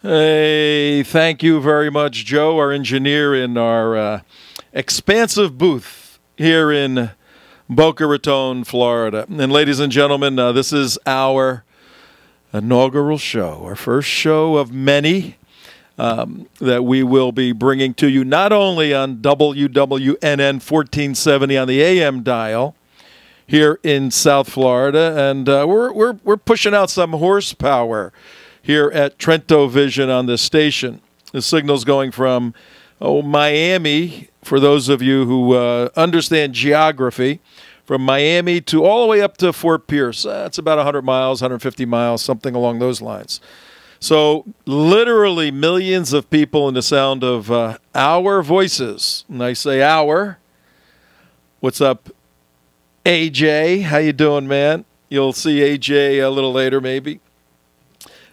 Hey, thank you very much, Joe, our engineer in our expansive booth here in Boca Raton, Florida. And ladies and gentlemen, this is our inaugural show, our first show of many that we will be bringing to you not only on WWNN 1470 on the AM dial here in South Florida, and we're pushing out some horsepower here at Trento Vision on this station. The signal's going from Miami, for those of you who understand geography, from Miami to all the way up to Fort Pierce. That's about 100 miles, 150 miles, something along those lines. So literally millions of people in the sound of our voices. And I say our. What's up, AJ? How you doing, man? You'll see AJ a little later, maybe.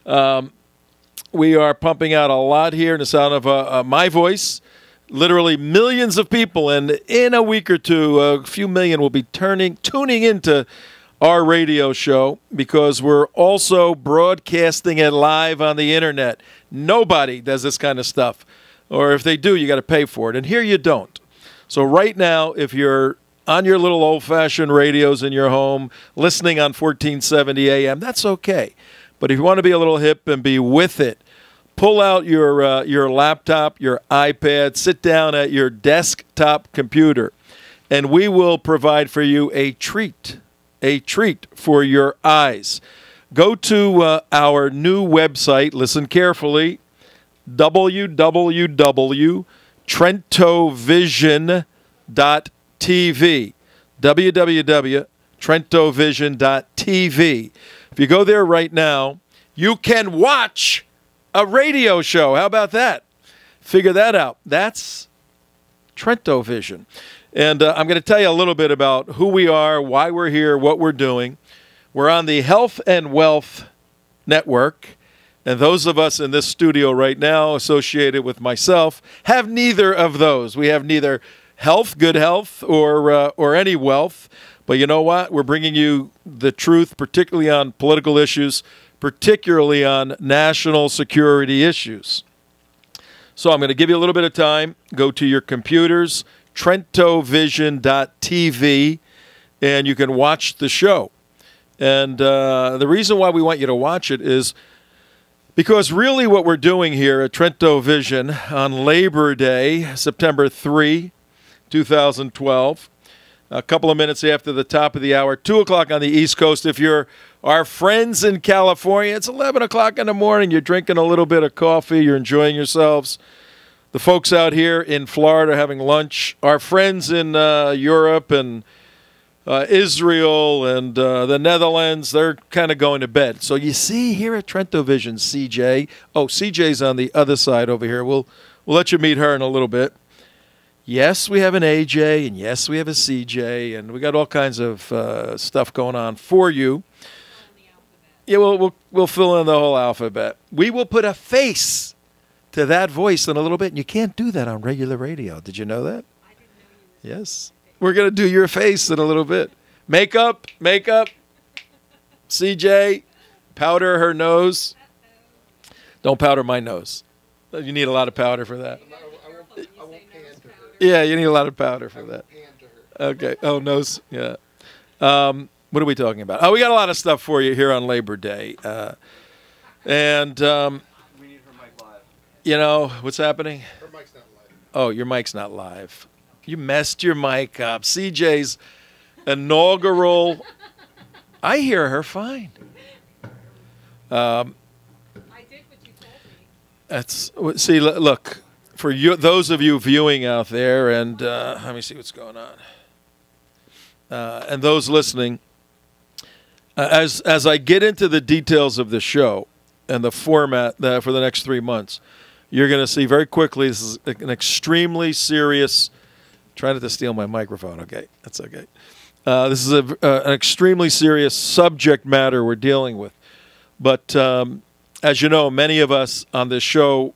We are pumping out a lot here in the sound of my voice. Literally millions of people, and in a week or two, a few million will be tuning into our radio show because we're also broadcasting it live on the internet. Nobody does this kind of stuff, or if they do, you got to pay for it, and here you don't. So right now, if you're on your little old-fashioned radios in your home, listening on 1470 AM, that's okay. But if you want to be a little hip and be with it, pull out your laptop, your iPad, sit down at your desktop computer, and we will provide for you a treat for your eyes. Go to our new website, listen carefully, www.trentovision.tv, www.trentovision.tv. If you go there right now, you can watch a radio show. How about that? Figure that out. That's Trento Vision. And I'm going to tell you a little bit about who we are, why we're here, what we're doing. We're on the Health and Wealth Network. And those of us in this studio right now associated with myself have neither of those. We have neither health, good health, or any wealth. But you know what? We're bringing you the truth, particularly on political issues, particularly on national security issues. So I'm going to give you a little bit of time. Go to your computers, trentovision.tv, and you can watch the show. And the reason why we want you to watch it is because really what we're doing here at Trento Vision on Labor Day, September 3, 2012, a couple of minutes after the top of the hour, 2 o'clock on the East Coast. If you're our friends in California, it's 11 o'clock in the morning. You're drinking a little bit of coffee. You're enjoying yourselves. The folks out here in Florida are having lunch. Our friends in Europe and Israel and the Netherlands, they're kind of going to bed. So you see here at Trento Vision, CJ. Oh, CJ's on the other side over here. We'll let you meet her in a little bit. Yes, we have an AJ, and yes, we have a CJ, and we got all kinds of stuff going on for you. Yeah, we'll fill in the whole alphabet. We will put a face to that voice in a little bit, and you can't do that on regular radio. Did you know that? I didn't know you. Yes. We're going to do your face in a little bit. Makeup. CJ, powder her nose. Don't powder my nose. You need a lot of powder for that. I won't pan to her. Yeah, you need a lot of powder for that. Okay. Oh, nose. Yeah. What are we talking about? Oh, we got a lot of stuff for you here on Labor Day. We need her mic live. You know, what's happening? Her mic's not live. Oh, your mic's not live. You messed your mic up. CJ's inaugural. I hear her fine. I did what you told me. See, look, for you, those of you viewing out there, and let me see what's going on. And those listening, as I get into the details of the show and the format for the next 3 months, you're going to see very quickly this is an extremely serious. Try not to steal my microphone. Okay, that's okay. This is an extremely serious subject matter we're dealing with. But as you know, many of us on this show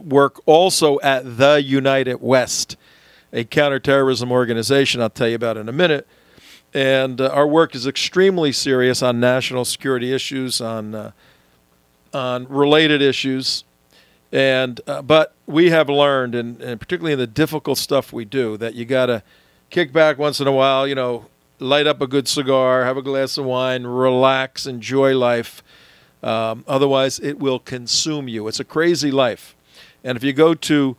work also at the United West, a counterterrorism organization I'll tell you about in a minute. And our work is extremely serious on national security issues, on related issues. And but we have learned, and particularly in the difficult stuff we do, that you got to kick back once in a while, you know, light up a good cigar, have a glass of wine, relax, enjoy life. Otherwise, it will consume you. It's a crazy life. And if you go to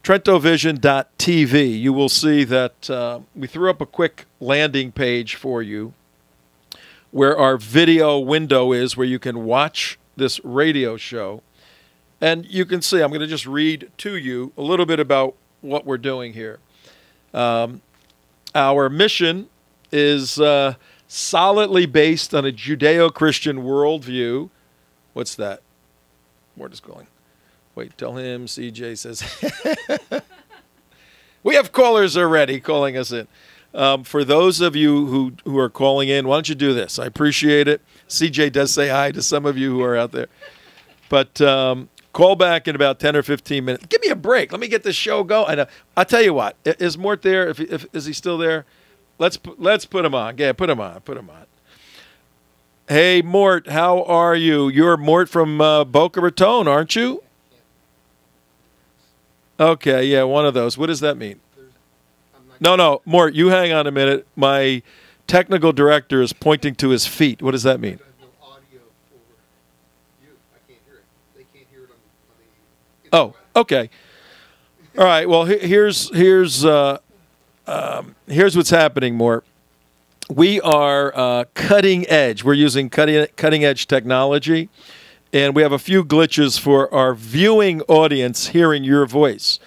TrentoVision.tv, you will see that we threw up a quick landing page for you where our video window is, where you can watch this radio show. And you can see, I'm going to just read to you a little bit about what we're doing here. Our mission is solidly based on a Judeo-Christian worldview. What's that? Word is calling. Wait, tell him CJ says. We have callers already calling us in. For those of you who are calling in, why don't you do this? I appreciate it. CJ does say hi to some of you who are out there. But call back in about 10 or 15 minutes. Give me a break. Let me get this show going. I'll tell you what. Is Mort there? Is he still there? Let's put him on. Yeah, put him on. Put him on. Hey, Mort, how are you? You're Mort from Boca Raton, aren't you? Okay, yeah, one of those. What does that mean? No, Mort, you hang on a minute. My technical director is pointing to his feet. What does that mean? Oh, okay. All right. Well, here's what's happening, Mort. We are cutting edge. We're using cutting edge technology, and we have a few glitches for our viewing audience hearing your voice.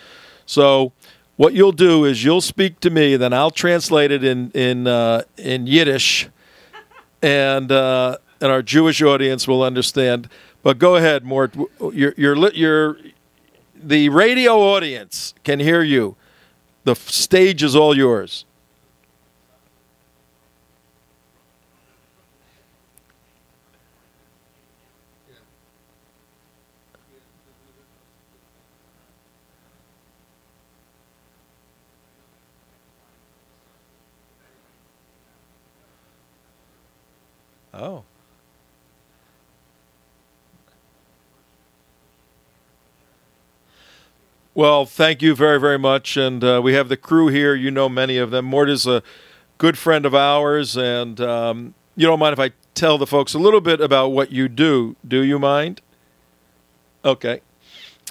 So what you'll do is you'll speak to me, then I'll translate it in Yiddish, and our Jewish audience will understand. But go ahead, Mort. The radio audience can hear you. The stage is all yours. Oh. Well, thank you very, very much. And we have the crew here. You know many of them. Mort is a good friend of ours. And you don't mind if I tell the folks a little bit about what you do. Do you mind? Okay.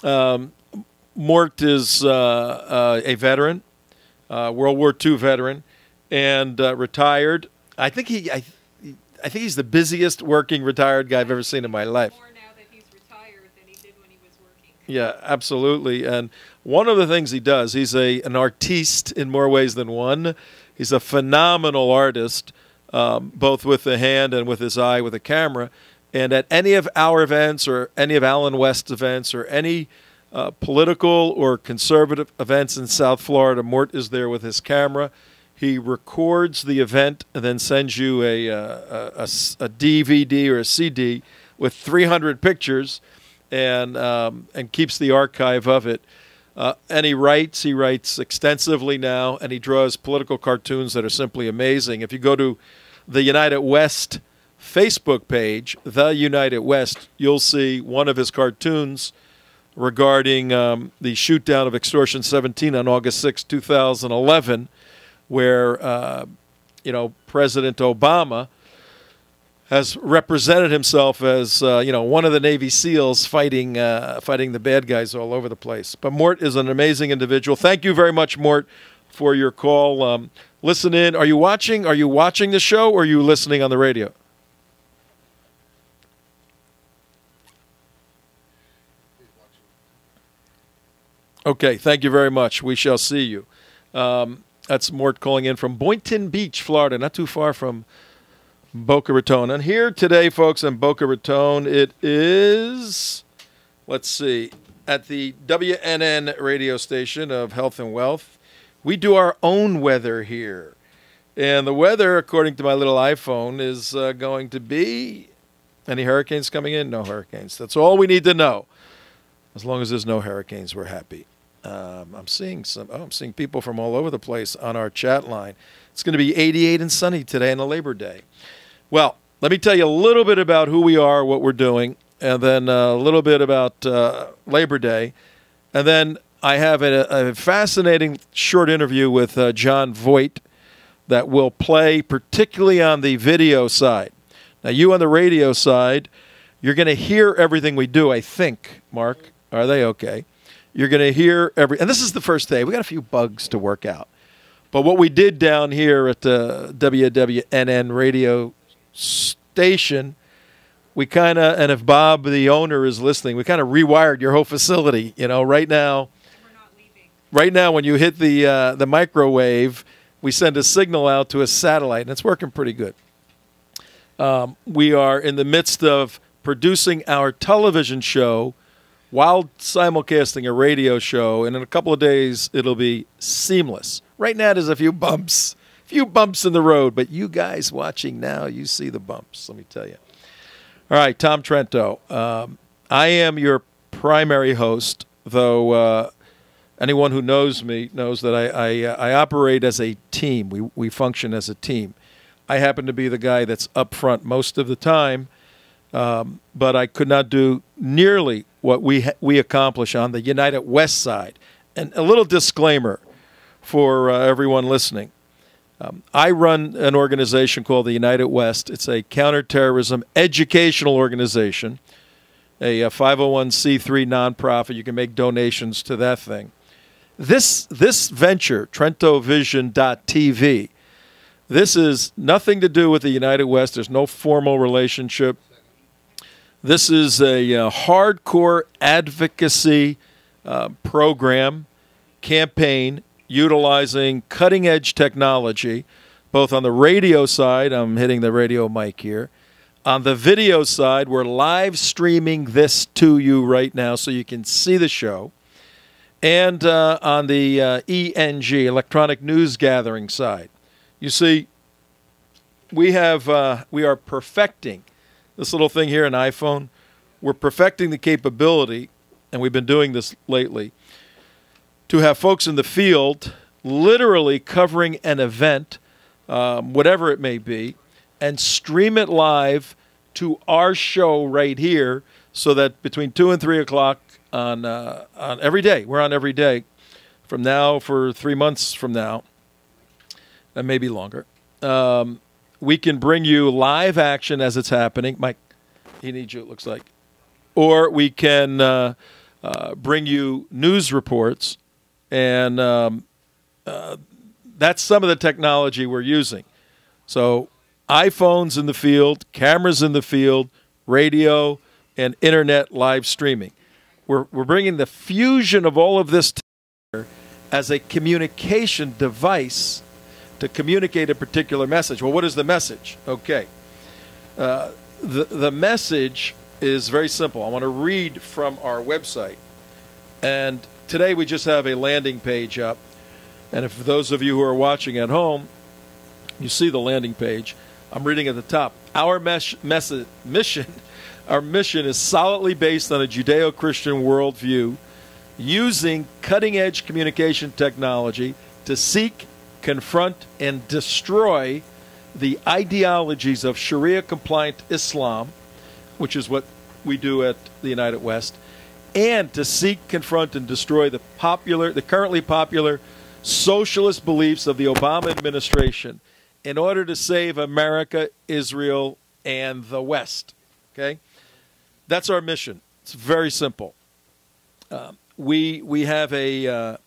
Mort is a veteran, World War II veteran, and retired. I think he's the busiest working retired guy I've ever seen in my life. More now that he's retired than he did when he was working. Yeah, absolutely. And one of the things he does, he's an artiste in more ways than one. He's a phenomenal artist, both with the hand and with his eye with a camera. And at any of our events or any of Alan West's events or any political or conservative events in South Florida, Mort is there with his camera. He records the event and then sends you a DVD or a CD with 300 pictures and keeps the archive of it. And he writes extensively now, and he draws political cartoons that are simply amazing. If you go to the United West Facebook page, The United West, you'll see one of his cartoons regarding the shoot-down of Extortion 17 on August 6, 2011, where President Obama has represented himself as one of the Navy SEALs fighting the bad guys all over the place. But Mort is an amazing individual. Thank you very much, Mort, for your call. Listen in. Are you watching? Are you watching the show, or are you listening on the radio? Okay. Thank you very much. We shall see you. That's Mort calling in from Boynton Beach, Florida, not too far from Boca Raton. And here today, folks, in Boca Raton, it is, let's see, at the WNN radio station of Health and Wealth. We do our own weather here. And the weather, according to my little iPhone, is going to be, any hurricanes coming in? No hurricanes. That's all we need to know. As long as there's no hurricanes, we're happy. I'm seeing people from all over the place on our chat line. It's going to be 88 and sunny today on the Labor Day. Well, let me tell you a little bit about who we are, what we're doing, and then a little bit about Labor Day. And then I have a fascinating short interview with John Voight that will play particularly on the video side. Now, you on the radio side, you're going to hear everything we do, I think, Mark. Are they okay? You're going to hear and this is the first day. We got a few bugs to work out. But what we did down here at the WWNN radio station, we kind of, and if Bob, the owner, is listening, we kind of rewired your whole facility. You know, right now, We're not leaving. right now when you hit the microwave, we send a signal out to a satellite, and it's working pretty good. We are in the midst of producing our television show while simulcasting a radio show, and in a couple of days, it'll be seamless. Right now, there's a few bumps in the road, but you guys watching now, you see the bumps, let me tell you. All right, Tom Trento. I am your primary host, though anyone who knows me knows that I operate as a team. We function as a team. I happen to be the guy that's up front most of the time, but I could not do nearly what we accomplish on the United West side. And a little disclaimer for everyone listening. I run an organization called the United West. It's a counterterrorism educational organization, a 501c3 nonprofit. You can make donations to that thing. This venture, TrentoVision.tv, this is nothing to do with the United West. There's no formal relationship. This is a hardcore advocacy program, campaign, utilizing cutting-edge technology, both on the radio side. I'm hitting the radio mic here. On the video side, we're live streaming this to you right now so you can see the show. And on the ENG, electronic news gathering side, you see, we are perfecting this little thing here, an iPhone. We're perfecting the capability, and we've been doing this lately, to have folks in the field literally covering an event, whatever it may be, and stream it live to our show right here, so that between 2 and 3 o'clock on every day, we're on every day from now for 3 months from now, and maybe longer, we can bring you live action as it's happening. Mike, he needs you, it looks like. Or we can bring you news reports. And that's some of the technology we're using. So iPhones in the field, cameras in the field, radio, and internet live streaming. We're bringing the fusion of all of this together as a communication device to communicate a particular message. Well, what is the message? Okay. The message is very simple. I want to read from our website. And today we just have a landing page up, and if those of you who are watching at home, you see the landing page. I'm reading at the top. Our mission is solidly based on a Judeo-Christian worldview, using cutting-edge communication technology to seek, confront, and destroy the ideologies of Sharia-compliant Islam, which is what we do at the United West, and to seek, confront, and destroy the currently popular socialist beliefs of the Obama administration in order to save America, Israel, and the West. Okay? That's our mission. It's very simple. We have a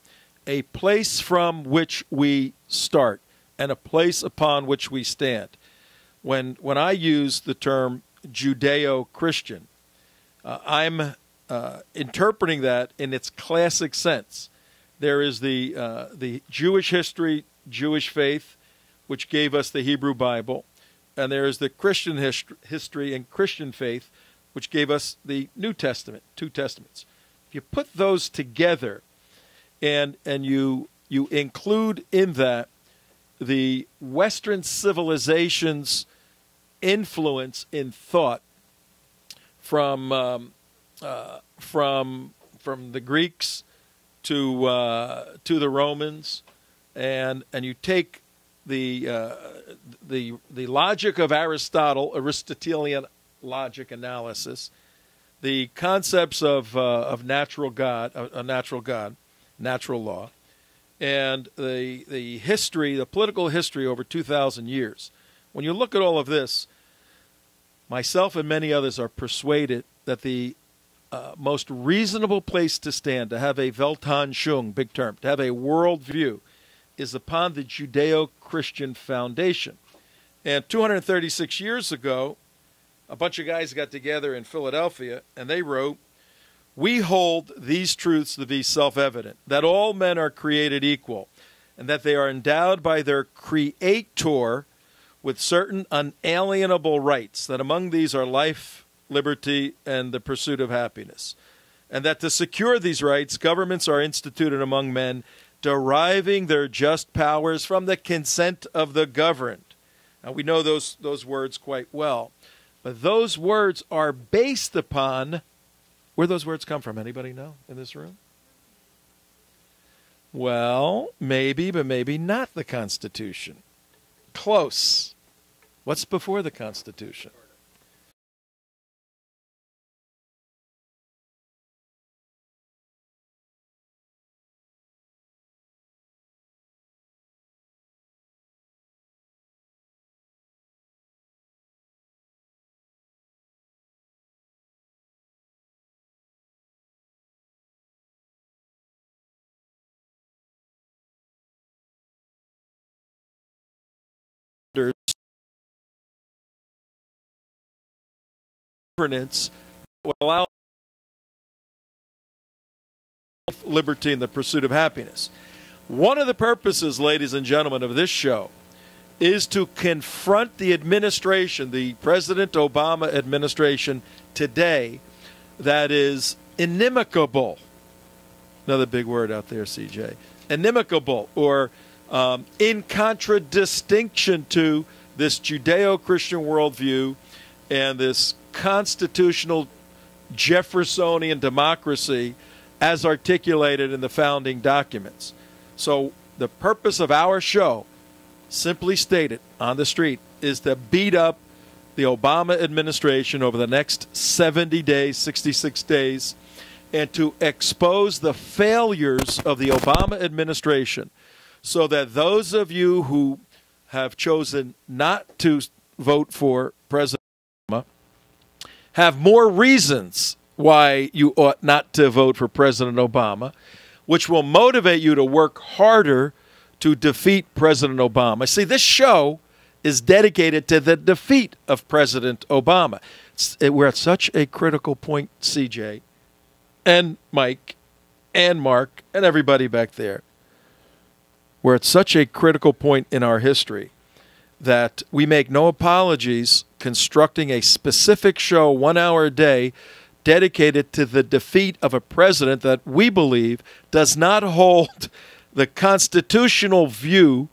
place from which we start and a place upon which we stand. When I use the term Judeo-Christian, I'm interpreting that in its classic sense. There is the Jewish history, Jewish faith, which gave us the Hebrew Bible, and there is the Christian history and Christian faith, which gave us the New Testament, 2 Testaments. If you put those together, and you include in that the Western civilization's influence in thought from the Greeks to the Romans, and you take the logic of Aristotle, Aristotelian logic analysis, the concepts of natural God, natural law, and the history, the political history over 2,000 years. When you look at all of this, myself and many others are persuaded that the most reasonable place to stand, to have a Weltanschauung, big term, to have a worldview, is upon the Judeo-Christian foundation. And 236 years ago, a bunch of guys got together in Philadelphia, and they wrote, "We hold these truths to be self-evident, that all men are created equal, and that they are endowed by their Creator with certain unalienable rights, that among these are life, liberty, and the pursuit of happiness, and that to secure these rights, governments are instituted among men, deriving their just powers from the consent of the governed." Now, we know those words quite well, but those words are based upon, where those words come from, anybody know in this room? Well, maybe, but maybe not the Constitution. Close. What's before the Constitution? Governance will allow liberty and the pursuit of happiness. One of the purposes, ladies and gentlemen, of this show is to confront the administration, the President Obama administration today, that is inimical. Another big word out there, CJ. Inimical, or in contradistinction to this Judeo-Christian worldview and this constitutional Jeffersonian democracy as articulated in the founding documents. So the purpose of our show, simply stated on the street, is to beat up the Obama administration over the next 70 days, 66 days, and to expose the failures of the Obama administration so that those of you who have chosen not to vote for President Obama have more reasons why you ought not to vote for President Obama, which will motivate you to work harder to defeat President Obama. See, this show is dedicated to the defeat of President Obama. We're at such a critical point, CJ, and Mike, and Mark, and everybody back there. We're at such a critical point in our history that we make no apologies constructing a specific show 1 hour a day dedicated to the defeat of a president that we believe does not hold the constitutional view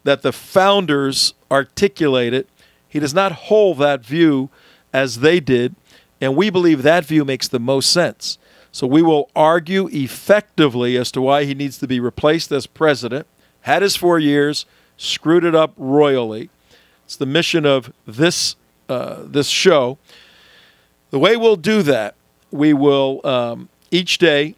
that the founders articulated. He does not hold that view as they did, and we believe that view makes the most sense. So we will argue effectively as to why he needs to be replaced as president. Had his 4 years, screwed it up royally. It's the mission of this show. The way we'll do that, we will each day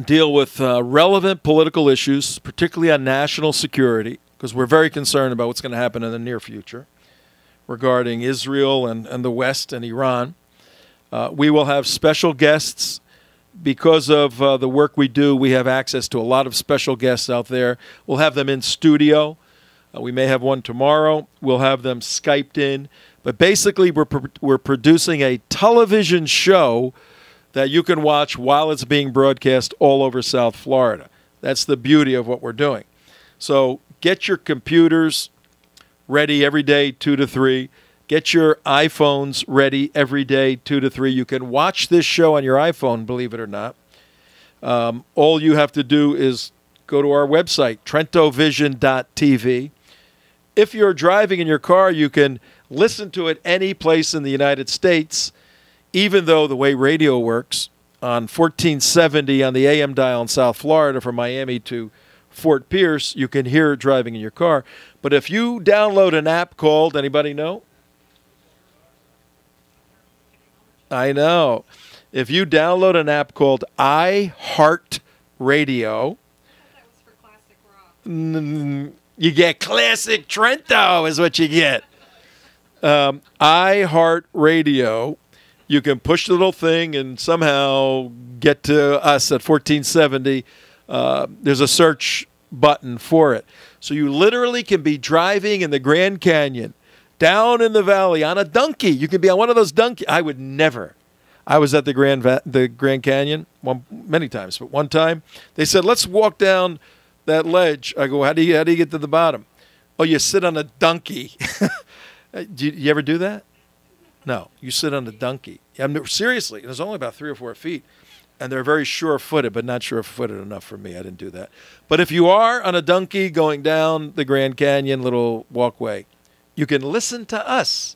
deal with relevant political issues, particularly on national security, because we're very concerned about what's going to happen in the near future regarding Israel and the West and Iran. We will have special guests. Because of the work we do, we have access to a lot of special guests out there. We'll have them in studio. We may have one tomorrow. We'll have them Skyped in. But basically, we're producing a television show that you can watch while it's being broadcast all over South Florida. That's the beauty of what we're doing. So get your computers ready every day, 2 to 3. Get your iPhones ready every day, 2 to 3. You can watch this show on your iPhone, believe it or not. All you have to do is go to our website, trentovision.tv. If you're driving in your car, you can listen to it any place in the United States, even though the way radio works, on 1470 on the AM dial in South Florida from Miami to Fort Pierce, you can hear it driving in your car. But if you download an app called, anybody know? I know. If you download an app called iHeart Radio, That was for classic rock. you get classic Trento is what you get. iHeart Radio, you can push the little thing and somehow get to us at 1470. There's a search button for it. So you literally can be driving in the Grand Canyon, down in the valley on a donkey. You can be on one of those donkeys. I would never. I was at the Grand Canyon many times, but one time they said, let's walk down that ledge. I go, how do you get to the bottom? Oh, you sit on a donkey. Do you ever do that? No, you sit on a donkey. Seriously, it was only about 3 or 4 feet. And they're very sure-footed, but not sure-footed enough for me. I didn't do that. But if you are on a donkey going down the Grand Canyon little walkway, you can listen to us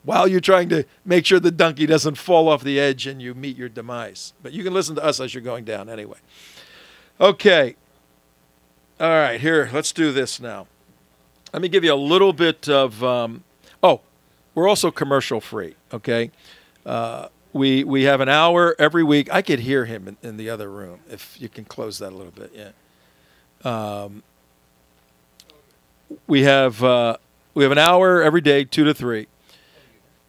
while you're trying to make sure the donkey doesn't fall off the edge and you meet your demise. But you can listen to us as you're going down anyway. Okay. All right, here, let's do this now. Let me give you a little bit of we're also commercial-free, okay? We have an hour every week. I could hear him in the other room, if you can close that a little bit, yeah. We have an hour every day, 2 to 3.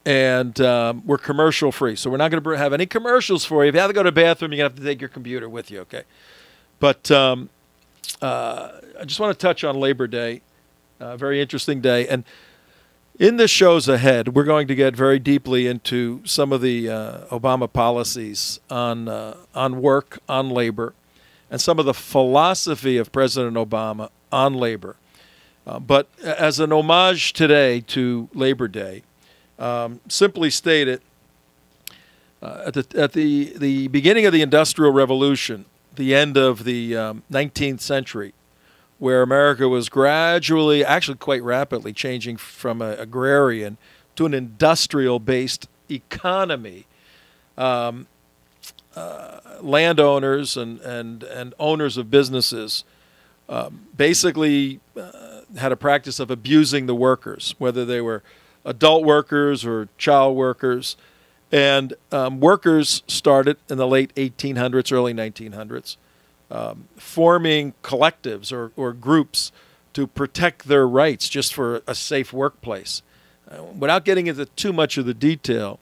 And we're commercial free. So we're not going to have any commercials for you. If you have to go to the bathroom, you're going to have to take your computer with you, okay? But I just want to touch on Labor Day, a very interesting day. And in the shows ahead, we're going to get very deeply into some of the Obama policies on work, on labor, and some of the philosophy of President Obama on labor. But as an homage today to Labor Day, simply stated, at the beginning of the Industrial Revolution, the end of the 19th century, where America was gradually, actually quite rapidly, changing from an agrarian to an industrial-based economy. Landowners and owners of businesses basically had a practice of abusing the workers, whether they were adult workers or child workers. And workers started in the late 1800s, early 1900s, forming collectives or groups to protect their rights just for a safe workplace. Without getting into too much of the detail,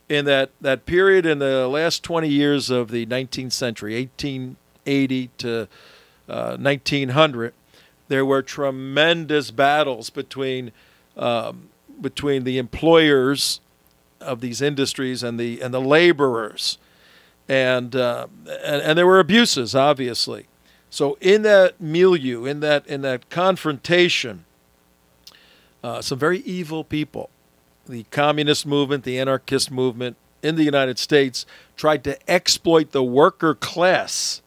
in that period in the last 20 years of the 19th century, 1880 to 1900, there were tremendous battles between the employers of these industries and the laborers, and there were abuses, obviously. So in that milieu, in that confrontation, some very evil people, the communist movement, the anarchist movement in the United States, tried to exploit the worker class,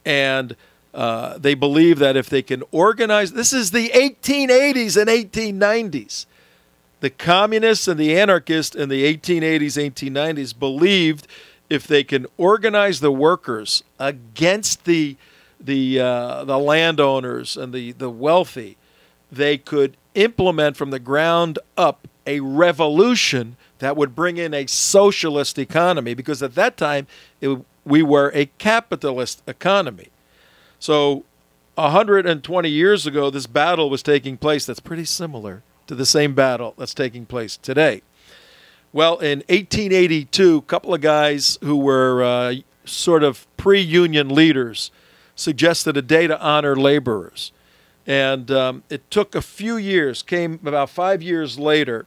and they believe that if they can organize, this is the 1880s and 1890s. The communists and the anarchists in the 1880s, 1890s believed if they can organize the workers against the landowners and the wealthy, they could implement from the ground up a revolution that would bring in a socialist economy, because at that time we were a capitalist economy. So 120 years ago, this battle was taking place that's pretty similar to the same battle that's taking place today. Well, in 1882, a couple of guys who were sort of pre-union leaders suggested a day to honor laborers. And it took a few years, came about 5 years later,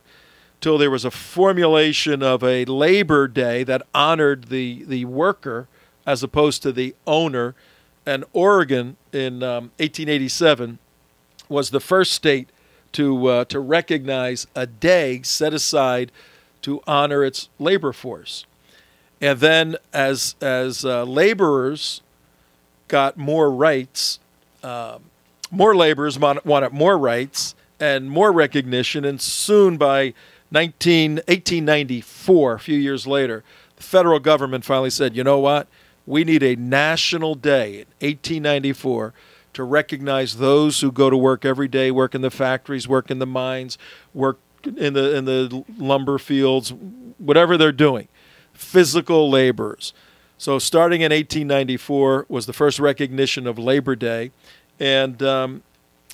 till there was a formulation of a Labor Day that honored the worker as opposed to the owner. And Oregon in 1887 was the first state to recognize a day set aside to honor its labor force. And then as laborers got more rights, more laborers wanted more rights and more recognition, and soon by 1894, a few years later, the federal government finally said, you know what? We need a national day in 1894 to recognize those who go to work every day, work in the factories, work in the mines, work in the lumber fields, whatever they're doing. physical laborers. So starting in 1894 was the first recognition of Labor Day, and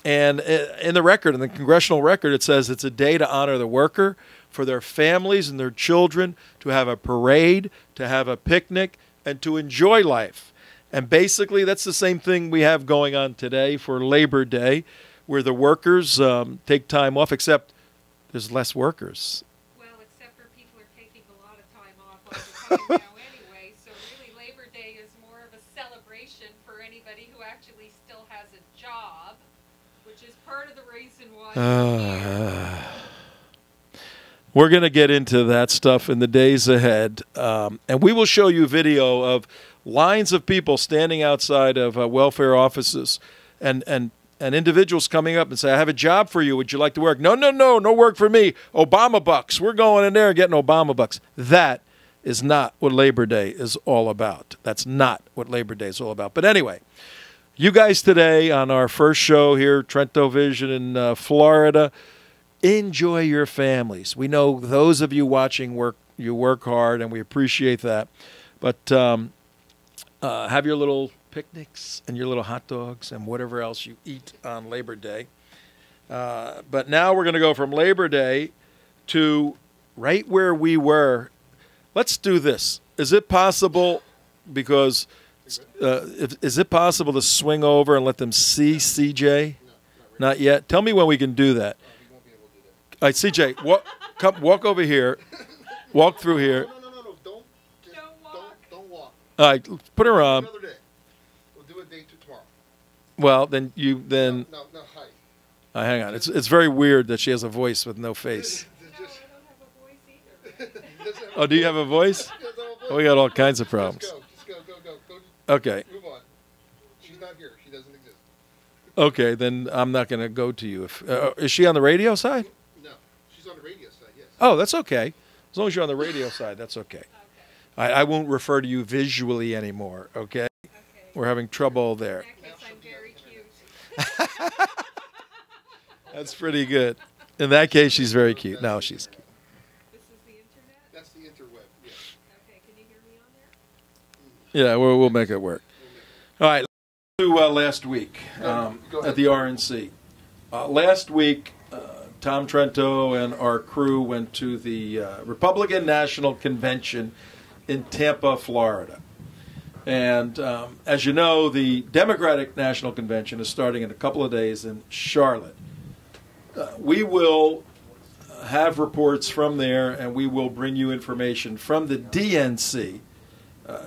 in the record, in the congressional record, it says it's a day to honor the worker, for their families and their children, to have a parade, to have a picnic, and to enjoy life. And basically, that's the same thing we have going on today for Labor Day, where the workers take time off, except there's less workers. Well, except for people are taking a lot of time off all the time now anyway. So really, Labor Day is more of a celebration for anybody who actually still has a job, which is part of the reason why we're here. We're going to get into that stuff in the days ahead, and we will show you video of lines of people standing outside of welfare offices and individuals coming up and say, I have a job for you. Would you like to work? No, no, no, no work for me. Obama bucks. We're going in there and getting Obama bucks. That is not what Labor Day is all about. That's not what Labor Day is all about. But anyway, you guys today on our first show here, Trento Vision in Florida, enjoy your families. We know those of you watching you work hard, and we appreciate that. But have your little picnics and your little hot dogs and whatever else you eat on Labor Day. But now we're going to go from Labor Day to right where we were. Let's do this. Is it possible, because is it possible to swing over and let them see CJ? No, not yet. Tell me when we can do that. All right, CJ, walk over here. Walk through here. No. Don't walk. All right, put her on. Another day. We'll do a day tomorrow. Well, then No, hi. hang on. It's very weird that she has a voice with no face. No, I don't have a voice either. Oh, do you have a voice? Oh, we got all kinds of problems. Just go. Okay. Move on. She's not here. She doesn't exist. Okay, then I'm not going to go to you. Is she on the radio side? No, she's on the radio side. Yes. Oh, that's okay. As long as you're on the radio side, that's okay. I won't refer to you visually anymore, okay? We're having trouble there. In that case, I'm very cute. That's pretty good. In that case, she's very cute. No, she's cute. This is the internet? That's the interweb. Yes. Okay, can you hear me on there? Yeah, we'll make it work. All right, let's do last week at the RNC. Last week, Tom Trento and our crew went to the Republican National Convention in Tampa, Florida. And as you know, the Democratic National Convention is starting in a couple of days in Charlotte. We will have reports from there, and we will bring you information from the DNC.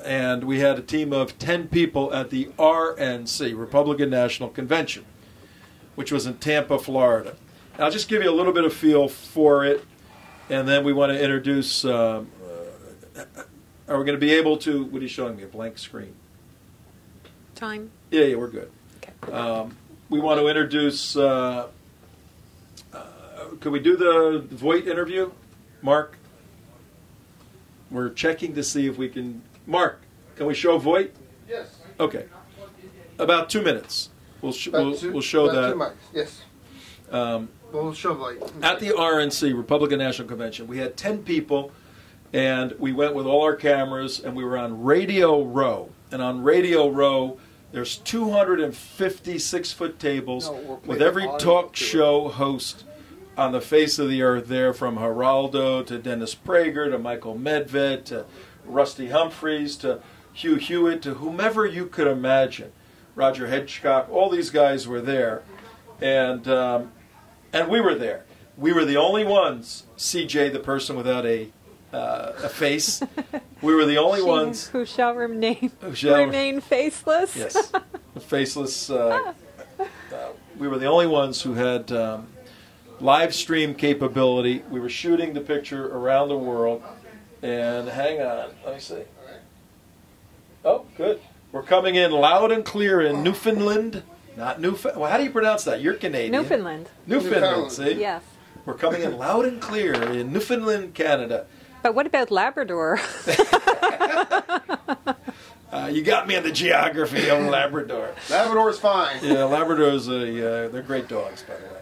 And we had a team of 10 people at the RNC, Republican National Convention, which was in Tampa, Florida. I'll just give you a little bit of feel for it, and then we want to introduce, are we going to be able to, what are you showing me, a blank screen? Time? Yeah, we're good. Okay. We want to introduce, could we do the Voight interview? Mark? We're checking to see if we can, Mark, can we show Voight? Yes. Okay. About 2 minutes. We'll show About that. 2 mics. Yes. We'll show like At the RNC, Republican National Convention, we had 10 people, and we went with all our cameras, and we were on Radio Row. And on Radio Row, there's 256-foot tables with every talk show host on the face of the earth there, from Geraldo to Dennis Prager to Michael Medved to Rusty Humphreys to Hugh Hewitt to whomever you could imagine. Roger Hitchcock, all these guys were there. And we were there. We were the only ones, CJ, the person without a face, we were the only ones. Who shall remain faceless. Yes, faceless. We were the only ones who had live stream capability. We were shooting the picture around the world. And hang on, let me see. Oh, good. We're coming in loud and clear in Newfoundland. Not Newfoundland. Well, how do you pronounce that? You're Canadian. Newfoundland. Newfoundland, see? Yes. We're coming in loud and clear in Newfoundland, Canada. But what about Labrador? You got me on the geography of Labrador. Labrador's fine. Yeah, Labrador's they're great dogs, by the way.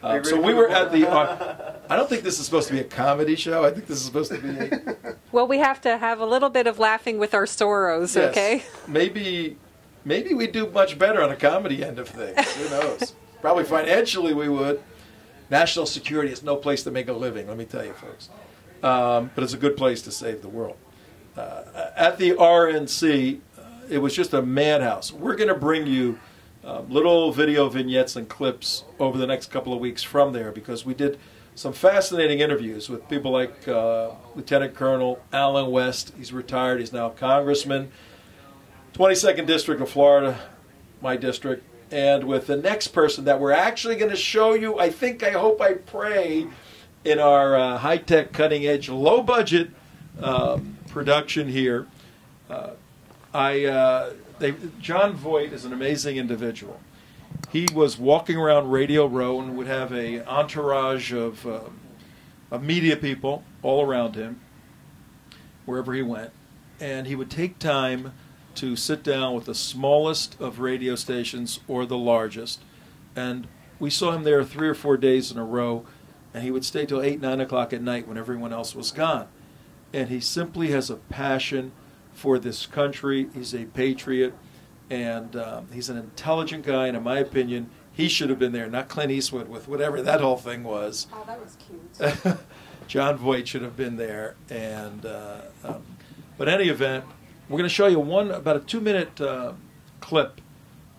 So we were at the. I don't think this is supposed to be a comedy show. I think this is supposed to be a. Well, we have to have a little bit of laughing with our sorrows, Yes. okay? Maybe we do much better on the comedy end of things. Who knows? Probably financially we would. National security is no place to make a living, let me tell you, folks. But it's a good place to save the world. At the RNC, it was just a madhouse. We're going to bring you little video vignettes and clips over the next couple of weeks from there, because we did some fascinating interviews with people like Lieutenant Colonel Alan West. He's retired. He's now a congressman. 22nd District of Florida, my district. And with the next person that we're actually going to show you, I think, I hope, I pray, in our high-tech, cutting-edge, low-budget production here. John Voight is an amazing individual. He was walking around Radio Row and would have an entourage of media people all around him, wherever he went. And he would take time to sit down with the smallest of radio stations or the largest. And we saw him there 3 or 4 days in a row, and he would stay till 8, 9 o'clock at night when everyone else was gone. And he simply has a passion for this country. He's a patriot, and he's an intelligent guy, and in my opinion, he should have been there, not Clint Eastwood with whatever that whole thing was. Oh, that was cute. John Voight should have been there. And but in any event, we're going to show you about a 2-minute clip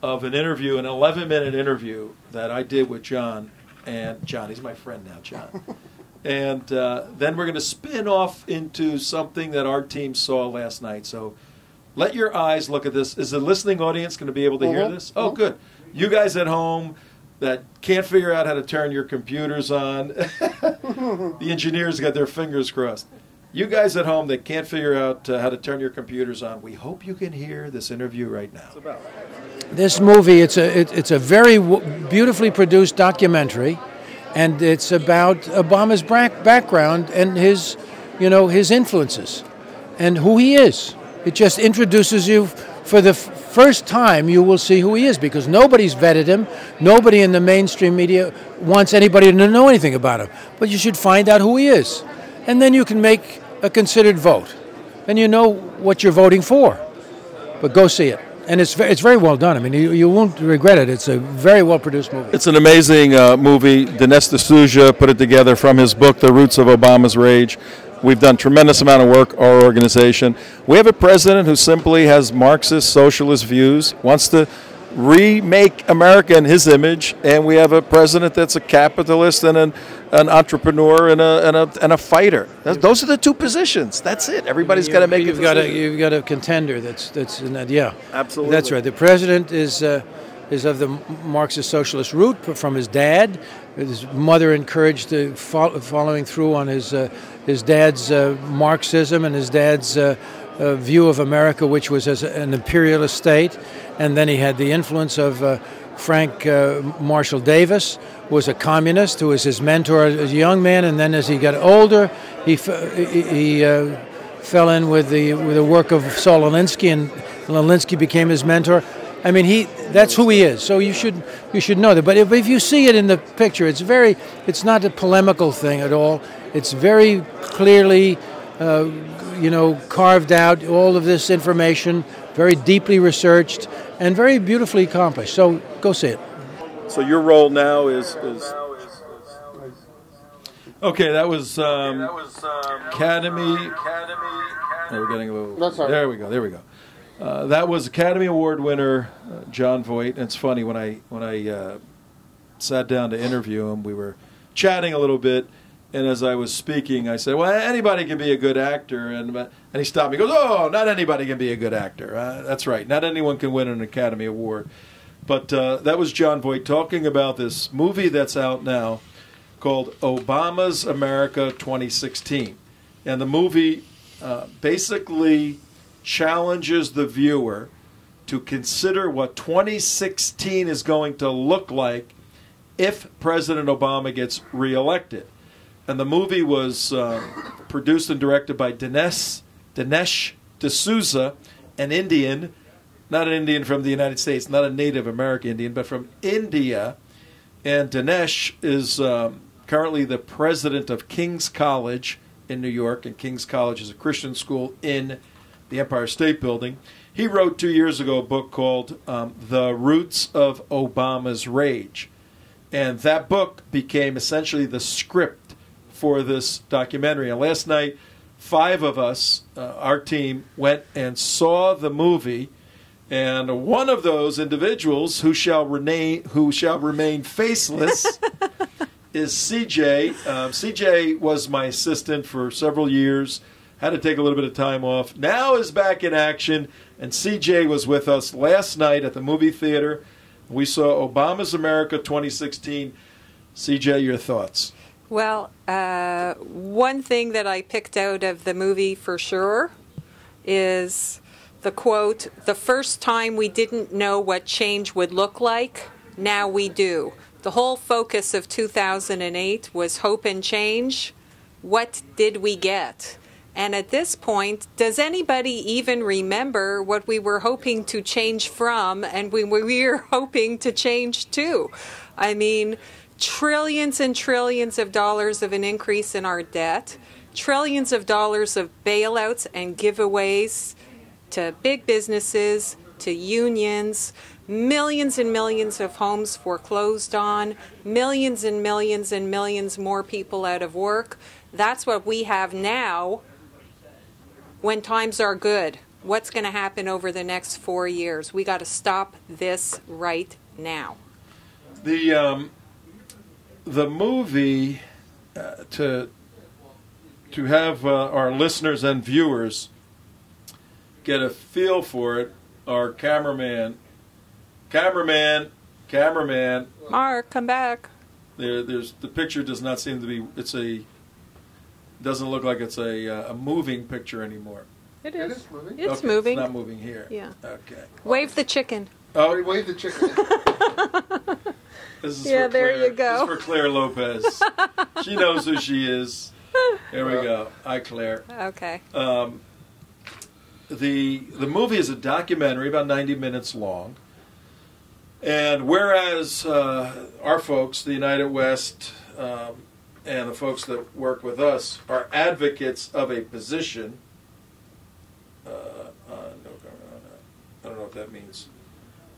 of an interview, an 11-minute interview that I did with John. And John, he's my friend now, John. And then we're going to spin off into something that our team saw last night. So let your eyes look at this. Is the listening audience going to be able to hear this? Oh, good. You guys at home that can't figure out how to turn your computers on, the engineers got their fingers crossed. You guys at home that can't figure out how to turn your computers on, we hope you can hear this interview right now. This movie, it's a very beautifully produced documentary, and it's about Obama's background and his influences and who he is. It just introduces you. For the first time, you will see who he is, because nobody's vetted him. Nobody in the mainstream media wants anybody to know anything about him. But you should find out who he is. And then you can make a considered vote. And you know what you're voting for. But go see it. And it's very well done. I mean, you won't regret it. It's a very well-produced movie. It's an amazing movie. Dinesh D'Souza put it together from his book, The Roots of Obama's Rage. We've done tremendous amount of work, our organization. We have a president who simply has Marxist, socialist views, wants to remake America in his image, and we have a president that's a capitalist and an entrepreneur and a fighter. Those are the two positions. That's it. Everybody's got to make a decision. You've got a contender that's in that. Yeah, absolutely. That's right. The president is of the Marxist socialist root from his dad. His mother encouraged following through on his dad's Marxism and his dad's view of America, which was as an imperialist state. And then he had the influence of Frank Marshall Davis, who was a communist, who was his mentor as a young man. And then as he got older, he fell in with the work of Saul Alinsky, and Alinsky became his mentor. I mean, that's who he is. So you should know that. But if you see it in the picture, it's not a polemical thing at all. It's very clearly, carved out, all of this information, very deeply researched, and very beautifully accomplished. So go see it. So your role now is okay. That was Academy. We're getting a little. There we go. That was Academy Award winner John Voight. And it's funny, when I sat down to interview him, we were chatting a little bit, and as I was speaking, I said, "Well, anybody can be a good actor," and he stopped me. He goes, "Oh, not anybody can be a good actor." That's right. Not anyone can win an Academy Award. But that was John Voight talking about this movie that's out now called Obama's America 2016, and the movie basically challenges the viewer to consider what 2016 is going to look like if President Obama gets reelected. And the movie was produced and directed by Dinesh D'Souza, an Indian, not an Indian from the United States, not a Native American Indian, but from India. And Dinesh is currently the president of King's College in New York, and King's College is a Christian school in the Empire State Building. He wrote 2 years ago a book called The Roots of Obama's Rage. And that book became essentially the script for this documentary. And last night, 5 of us, our team, went and saw the movie. And one of those individuals who shall remain faceless is CJ. CJ was my assistant for several years. Had to take a little bit of time off. Now is back in action. And CJ was with us last night at the movie theater. We saw Obama's America 2016. CJ, your thoughts? Well, one thing that I picked out of the movie for sure is the quote, "The first time we didn't know what change would look like, now we do." The whole focus of 2008 was hope and change. What did we get? And at this point, does anybody even remember what we were hoping to change from and we were hoping to change to? I mean, trillions and trillions of dollars of an increase in our debt, trillions of dollars of bailouts and giveaways to big businesses, to unions, millions and millions of homes foreclosed on, millions and millions and millions more people out of work. That's what we have now when times are good. What's going to happen over the next 4 years? We got to stop this right now. The movie, to have our listeners and viewers get a feel for it, our cameraman, Mark, come back. There's the picture does not seem to be. Doesn't look like it's a moving picture anymore. It It is. is moving. It's Okay, moving. It's not moving here. Yeah. Okay. Wave the chicken. Oh, wave the chicken. This is Yeah, for there Claire. you go. This is for Claire Lopez. She knows who she is. There we go. Hi, Claire. Okay. The movie is a documentary, about 90 minutes long. And whereas our folks, the United West, and the folks that work with us are advocates of a position, I don't know what that means.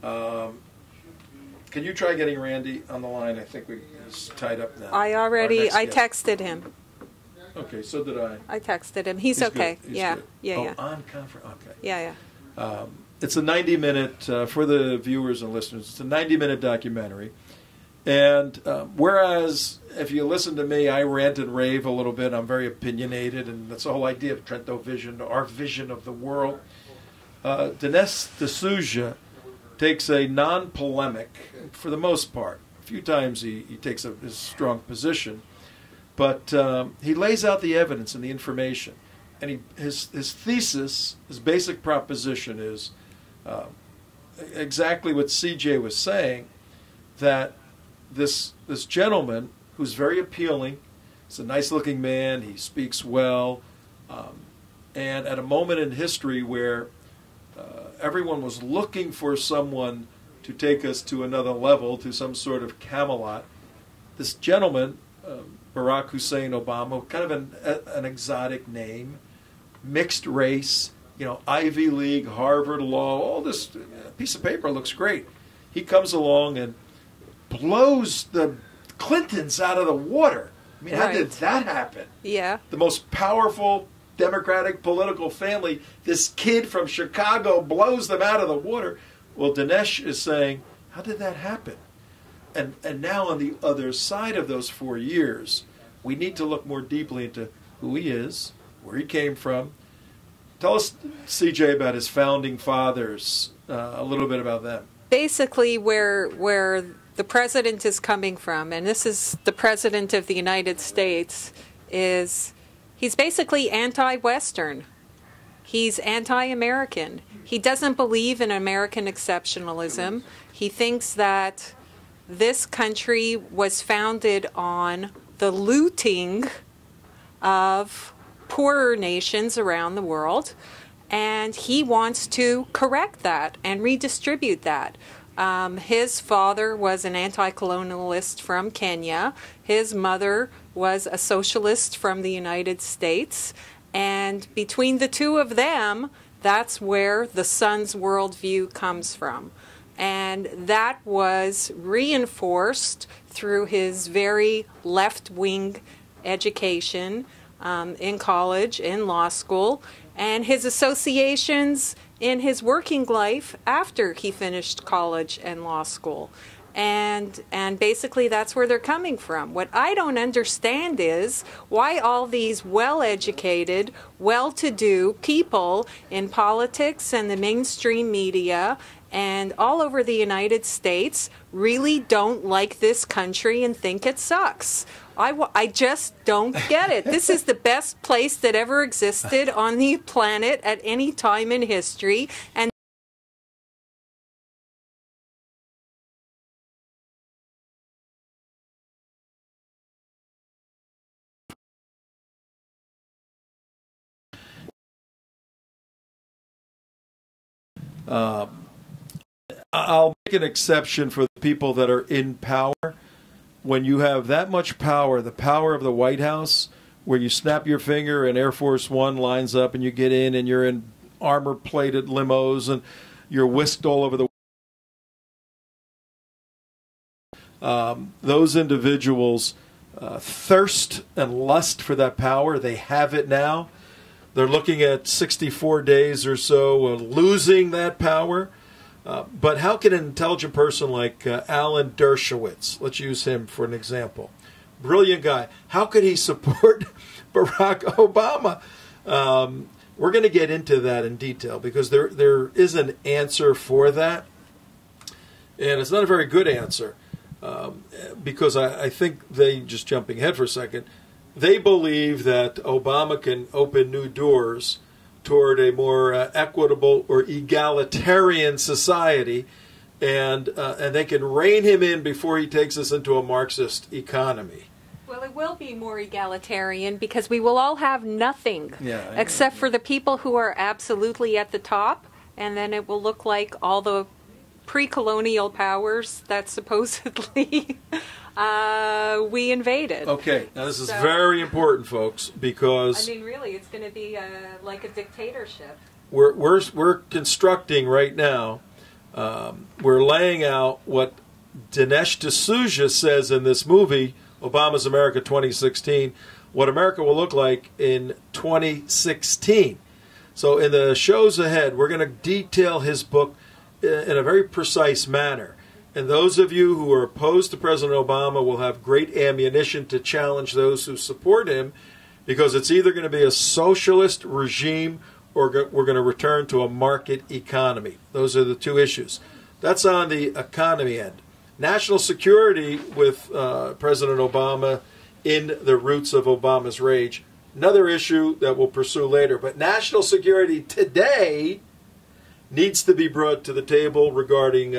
Can you try getting Randy on the line? I think he's tied up now. I Our next guest. texted him. Okay, so did I. I texted him. He's good. okay. He's Yeah. good. Yeah, oh, yeah. on conference. Okay. Yeah, yeah. It's a 90-minute, for the viewers and listeners, it's a 90-minute documentary. And whereas if you listen to me, I rant and rave a little bit. I'm very opinionated, and that's the whole idea of Trento Vision, our vision of the world. Dinesh D'Souza takes a non-polemic, for the most part. A few times he takes his strong position. But he lays out the evidence and the information. And his thesis, his basic proposition is exactly what CJ was saying, that this gentleman, who's very appealing, he's a nice-looking man, he speaks well, and at a moment in history where everyone was looking for someone to take us to another level, to some sort of Camelot, this gentleman, Barack Hussein Obama, kind of an exotic name, mixed race, Ivy League, Harvard Law, all this piece of paper looks great. He comes along and blows the Clintons out of the water. I mean, how did that happen? Yeah. The most powerful Democratic political family, this kid from Chicago blows them out of the water. Well, Dinesh is saying, how did that happen? And now on the other side of those 4 years, we need to look more deeply into who he is, where he came from. Tell us, CJ, about his founding fathers, a little bit about them. Basically, where the president is coming from, and this is the president of the United States, is he's basically anti-Western. He's anti-American. He doesn't believe in American exceptionalism. He thinks that this country was founded on the looting of poorer nations around the world, and he wants to correct that and redistribute that. His father was an anti-colonialist from Kenya. His mother was a socialist from the United States. And between the two of them, that's where the son's worldview comes from. And that was reinforced through his very left-wing education in college, in law school, and his associations in his working life after he finished college and law school. And basically that's where they're coming from. What I don't understand is why all these well-educated, well-to-do people in politics and the mainstream media and all over the United States really don't like this country and think it sucks. I just don't get it. This is the best place that ever existed on the planet at any time in history. And I'll make an exception for the people that are in power. When you have that much power, the power of the White House, where you snap your finger and Air Force One lines up and you get in and you're in armor-plated limos and you're whisked all over the those individuals thirst and lust for that power. They have it now. They're looking at 64 days or so of losing that power. But how can an intelligent person like Alan Dershowitz, let's use him for an example, brilliant guy, how could he support Barack Obama? We're going to get into that in detail because there is an answer for that. And it's not a very good answer because I think they, just jumping ahead for a second, they believe that Obama can open new doors toward a more equitable or egalitarian society, and they can rein him in before he takes us into a Marxist economy. well, it will be more egalitarian because we will all have nothing except for the people who are absolutely at the top, and then it will look like all the pre-colonial powers that supposedly we invaded. Okay, now this is very important, folks, because I mean, really, it's going to be like a dictatorship. We're constructing right now. We're laying out what Dinesh D'Souza says in this movie, Obama's America 2016, what America will look like in 2016. So in the shows ahead, we're going to detail his book in a very precise manner. And those of you who are opposed to President Obama will have great ammunition to challenge those who support him, because it's either going to be a socialist regime or we're going to return to a market economy. Those are the two issues. That's on the economy end. National security with President Obama in the roots of Obama's rage. Another issue that we'll pursue later. But national security today needs to be brought to the table regarding,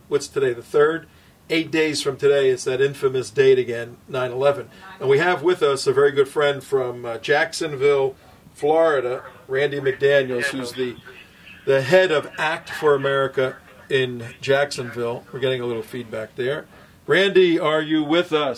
what's today, the 3rd? 8 days from today, it's that infamous date again, 9/11. And we have with us a very good friend from Jacksonville, Florida, Randy McDaniels, who's the head of Act for America in Jacksonville. We're getting a little feedback there. Randy, are you with us?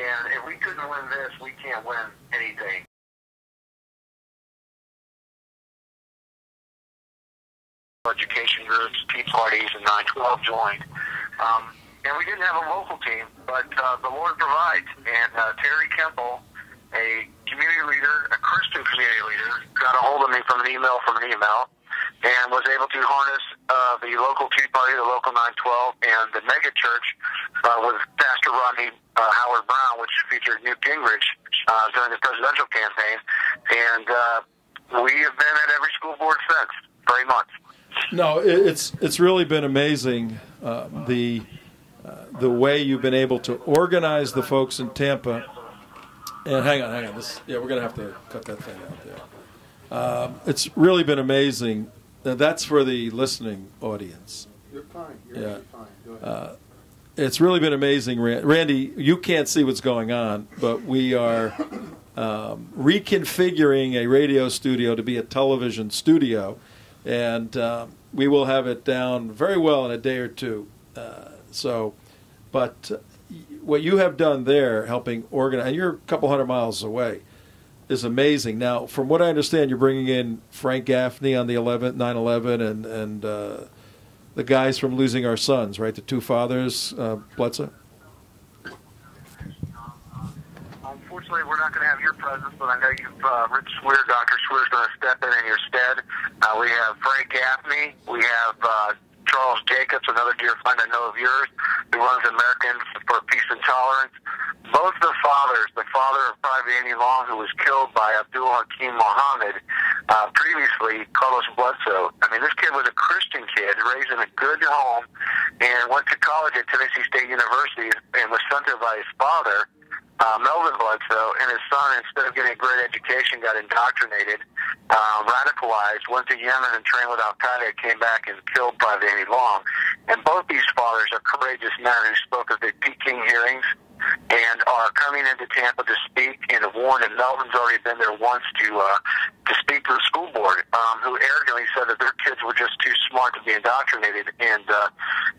And if we couldn't win this, we can't win anything. Education groups, tea parties, and 912 joined. And we didn't have a local team, but the Lord provides. And Terry Kemple, a community leader, a Christian community leader, got a hold of me from an email and was able to harness the local tea party, the local 912, and the mega church with Pastor Rodney Howard Brown, which featured Newt Gingrich during the presidential campaign. And we have been at every school board since for 8 months. No, it's really been amazing the way you've been able to organize the folks in Tampa. And hang on. We're going to have to cut that thing out there. It's really been amazing. That's for the listening audience. You're fine. You're fine. Go ahead. It's really been amazing, Randy. You can't see what's going on, but we are reconfiguring a radio studio to be a television studio. And we will have it down very well in a day or two. But what you have done there, helping organize, and you're a couple hundred miles away, is amazing. Now, from what I understand, you're bringing in Frank Gaffney on the 9/11, and the guys from Losing Our Sons, right? The two fathers, Bledsoe. Unfortunately, we're not going to have your presence, but I know Rich Swear, Dr. Swear, is going to step in your stead. We have Frank Gaffney. We have Charles Jacobs, another dear friend I know of yours, who runs Americans for Peace and Tolerance. Both the fathers, the father of Private Andy Long, who was killed by Abdul Hakim Muhammad, previously Carlos Bledsoe. I mean, this kid was a Christian kid raised in a good home and went to college at Tennessee State University and was sent there by his father, Melvin Bledsoe, and his son, instead of getting a great education, got indoctrinated, radicalized, went to Yemen and trained with Al-Qaeda, came back and killed Private Andy Long. And both these fathers are courageous men who spoke at the Peking hearings and are coming into Tampa to speak, and have warned, and Melvin's already been there once to speak to the school board, who arrogantly said that their kids were just too smart to be indoctrinated. And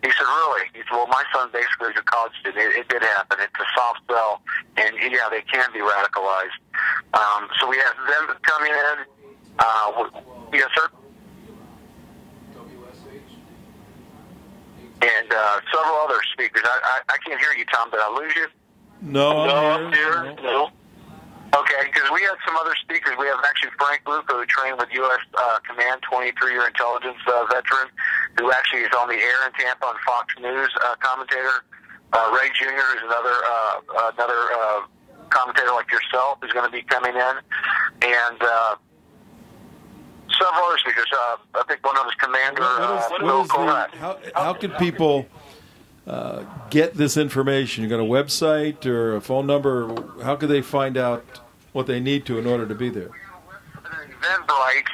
he said, really? He said, well, my son basically is a college student. It did happen. It's a soft sell, and yeah, they can be radicalized. So we have them coming in. Yes, sir. And several other speakers. I can't hear you, Tom. Did I lose you? No, I'm here. No. Okay, because we have some other speakers. We have actually Frank Luca, who trained with U.S. Command, 23-year intelligence veteran, who actually is on the air in Tampa on Fox News, commentator. Ray Jr., who's another commentator like yourself, is going to be coming in. And several other speakers. I think one of them is Commander. How can people get this information? You got a website or a phone number? How could they find out what they need to in order to be there? Eventbrite,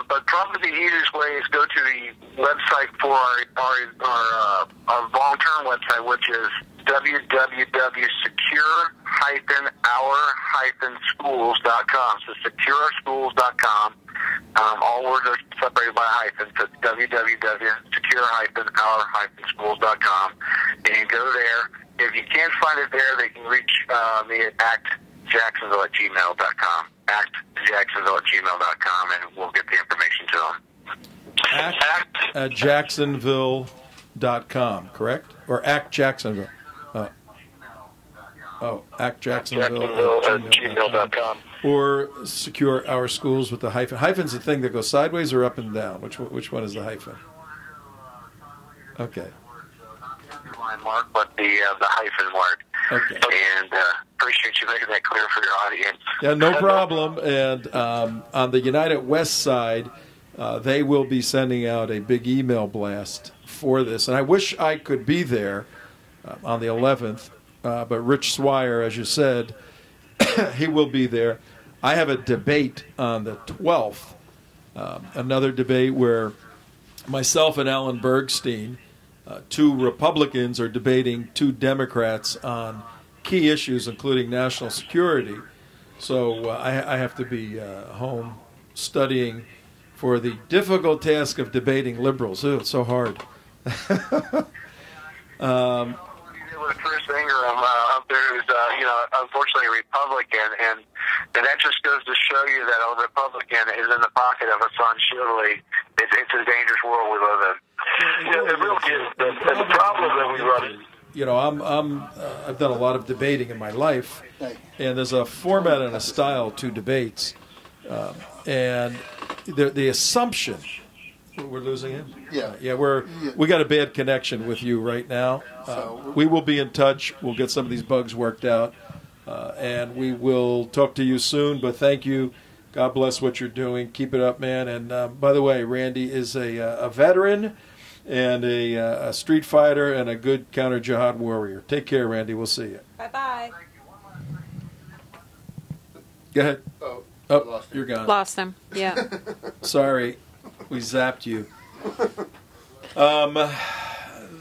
but probably the easiest way is go to the website for our long-term website, which is www.secure-our-schools.com. So secureschools.com. All words are separated by hyphens. So www.secure-our-schools.com. And you go there. If you can't find it there, they can reach me at actjacksonville@gmail.com. actjacksonville@gmail.com, and we'll get the information to them. act@jacksonville.com, correct? Or Act Jacksonville? Act Jacksonville@gmail.com. Or Secure Our Schools with the hyphen. Hyphen's the thing that goes sideways or up and down? Which one is the hyphen? Okay. Mark, but the hyphen mark. Okay. And appreciate you making that clear for your audience. Yeah, no problem. And on the United West side, they will be sending out a big email blast for this. And I wish I could be there on the 11th, but Rich Swire, as you said, he will be there. I have a debate on the 12th, another debate where myself and Alan Bergstein, two Republicans, are debating two Democrats on key issues, including national security. So I have to be home studying for the difficult task of debating liberals. It's so hard. with Chris Ingram up there, who's unfortunately a Republican, and that just goes to show you that a Republican is in the pocket of Hassan Shibli. It's a dangerous world we live in. It really is. The problem that we run into. I've done a lot of debating in my life, and there's a format and a style to debates, and the assumption. We're losing him? Yeah. We got a bad connection with you right now. We will be in touch. We'll get some of these bugs worked out, and we will talk to you soon. But thank you. God bless what you're doing. Keep it up, man. And by the way, Randy is a veteran and a street fighter and a good counter-jihad warrior. Take care, Randy. We'll see you. Bye-bye. Go ahead. Oh, you're gone. Lost him. Yeah. Sorry. We zapped you.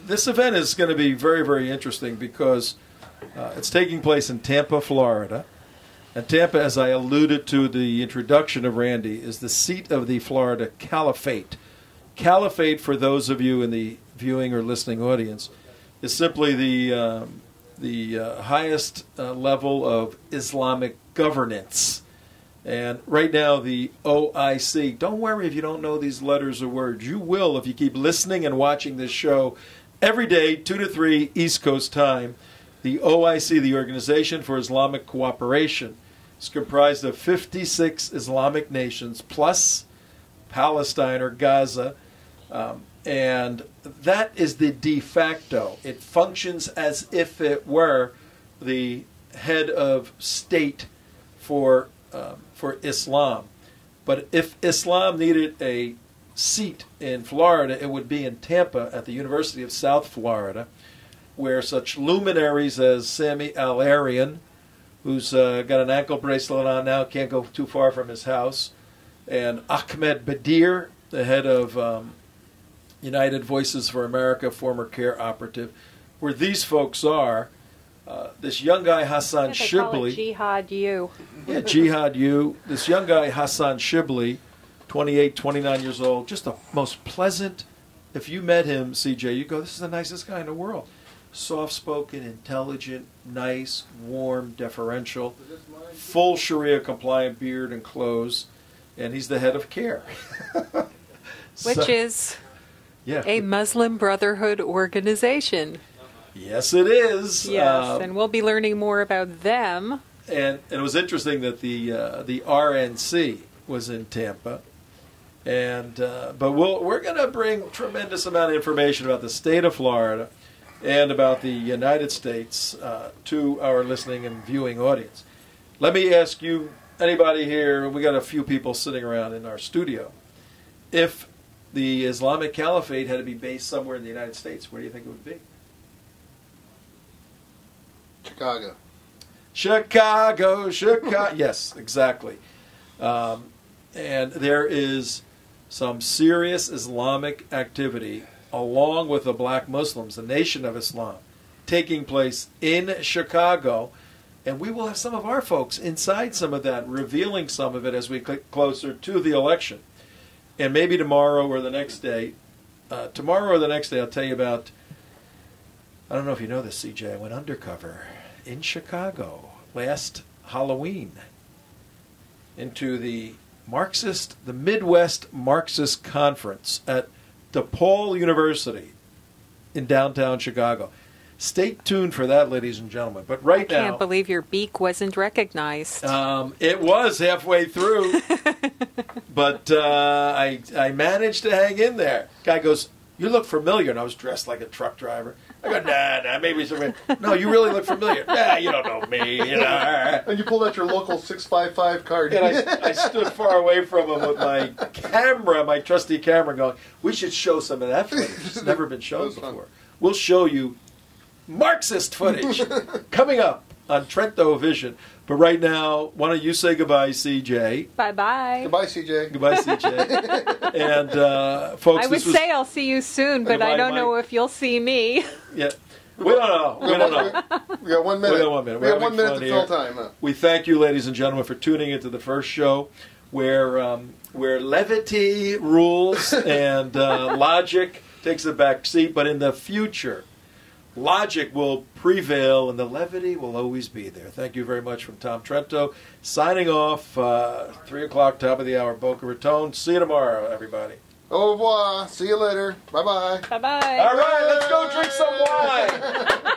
This event is going to be very, very interesting because it's taking place in Tampa, Florida. And Tampa, as I alluded to the introduction of Randy, is the seat of the Florida Caliphate. Caliphate, for those of you in the viewing or listening audience, is simply the highest level of Islamic governance. And right now, the OIC, don't worry if you don't know these letters or words. You will if you keep listening and watching this show every day, 2 to 3 East Coast time. The OIC, the Organization for Islamic Cooperation, is comprised of 56 Islamic nations plus Palestine or Gaza. And that is the de facto. It functions as if it were the head of state for Islam. But if Islam needed a seat in Florida, it would be in Tampa at the University of South Florida, where such luminaries as Sami Al-Arian, who's got an ankle bracelet on now, can't go too far from his house, and Ahmed Badir, the head of United Voices for America, former CARE operative, where these folks are. This young guy, Hassan Shibli. Jihad U. Yeah, Jihad U. This young guy, Hassan Shibli, 28, 29 years old, just the most pleasant. If you met him, CJ, you go, this is the nicest guy in the world. Soft-spoken, intelligent, nice, warm, deferential, full Sharia-compliant beard and clothes, and he's the head of CARE. Which is a Muslim Brotherhood organization. Yes, it is. Yes, and we'll be learning more about them. And it was interesting that the RNC was in Tampa, and but we're going to bring a tremendous amount of information about the state of Florida and about the United States to our listening and viewing audience. Let me ask you, anybody here? We got a few people sitting around in our studio. If the Islamic Caliphate had to be based somewhere in the United States, where do you think it would be? Chicago. Yes, exactly. And there is some serious Islamic activity along with the black Muslims, the Nation of Islam, taking place in Chicago. And we will have some of our folks inside some of that, revealing some of it as we get closer to the election. And maybe tomorrow or the next day, I'll tell you about, I don't know if you know this, CJ, I went undercover in Chicago last Halloween into the Midwest Marxist Conference at DePaul University in downtown Chicago. Stay tuned for that, ladies and gentlemen. But now, I can't believe your beak wasn't recognized. It was halfway through, but I managed to hang in there. Guy goes, "You look familiar," and I was dressed like a truck driver. I go, nah, maybe somebody. No, you really look familiar. Nah, you don't know me. You know. And you pulled out your local 655 card. And I stood far away from him with my camera, my trusty camera, going, we should show some of that footage. It's never been shown before. Fun. We'll show you Marxist footage coming up on Trento Vision. But right now, why don't you say goodbye, CJ? Bye-bye. Goodbye, CJ. Goodbye, CJ. And, folks, I would say I'll see you soon, but I don't know if you'll see me. Yeah. We don't know. We got 1 minute. We got 1 minute. We got 1 minute to fill time. Huh? We thank you, ladies and gentlemen, for tuning into the first show where levity rules and logic takes a back seat. But in the future, logic will prevail and the levity will always be there. Thank you very much from Tom Trento. Signing off, 3 o'clock, top of the hour, Boca Raton. See you tomorrow, everybody. Au revoir. See you later. Bye-bye. Bye-bye. All right, let's go drink some wine.